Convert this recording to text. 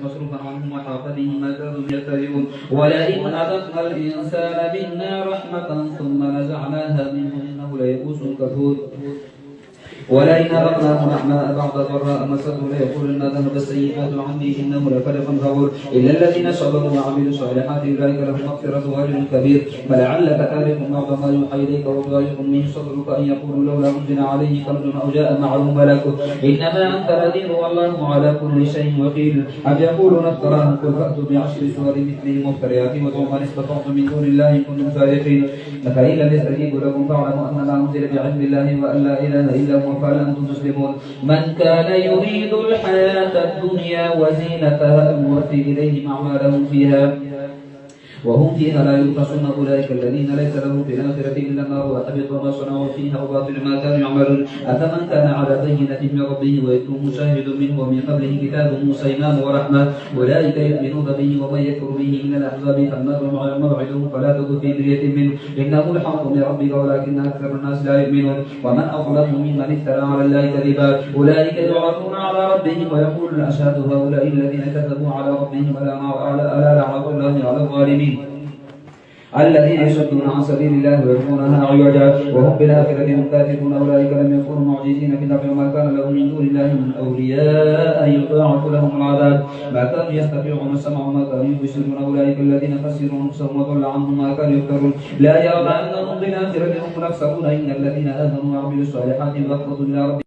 مصروفا عنهم وحاق بهم ما كانوا يفترون. ولئن أذقنا الإنسان منا رحمة ثم نزعناها منه إنه ليئوس كفور. ولئن أذقناه نعماء بعد ضراء مسته ليقولن ذهب السيئات عني إنه لفرح غفور. إلا الذين صبروا وعملوا الصالحات أولئك لهم مغفرة وأجر كبير. فلعلك تارك بعض ما يوحى إليك وضائق من صدرك أن يقولوا لولا أنزل عليه كنز أو جاء معه ملك إنما أنت نذير والله على كل شيء وكيل. أم يقولون افتراه قل فأتوا بعشر سور مثله مفتريات وادعوا من استطعتم من دون الله إن كنتم صادقين. فإن لم يستجيبوا لكم فاعلموا أنما أنزل بعلم الله وأن لا إله إلا هو فهل أنتم مسلمون. من كان يريد الحياة الدنيا وزينتها نوفي إليهم أعمالهم فيها وهم فيها لا يبخسون. أولئك الذين ليس لهم في الآخرة إلا النار وحبط ما صنعوا فيها وباطل ما كانوا يعملون. أفمن كان على بينة من ربه ويتلوه شاهد منه ومن قبله كتاب موسى إمام ورحمة أولئك يؤمنون به ومن يكفر به من الأحزاب فالنار موعدهم فلا تك في مرية منه إنه الحق من ربك ولكن أكثر الناس لا يؤمنون. ومن أظلم ممن افترى على الله كذبا أولئك يعرضون على ربهم ويقول الأشهاد هؤلاء الذين كذبوا على ربهم ألا لعنة الله على الظالمين الذين يصدون عن سبيل الله ويبغونها عوجا وهم بالآخرة هم كافرون. أولئك لم يكونوا معجزين في الأرض وما كان لهم من دون الله من أولياء يضاعف لهم العذاب ما كانوا يستطيعون السمع وما كانوا يبصرون. أولئك الذين خسروا أنفسهم وضل عنهم ما كانوا يفترون. لا يرى أنهم بالآخرة هم الأخسرون. إن الذين آمنوا وعملوا الصالحات مغفرة إلى ربهم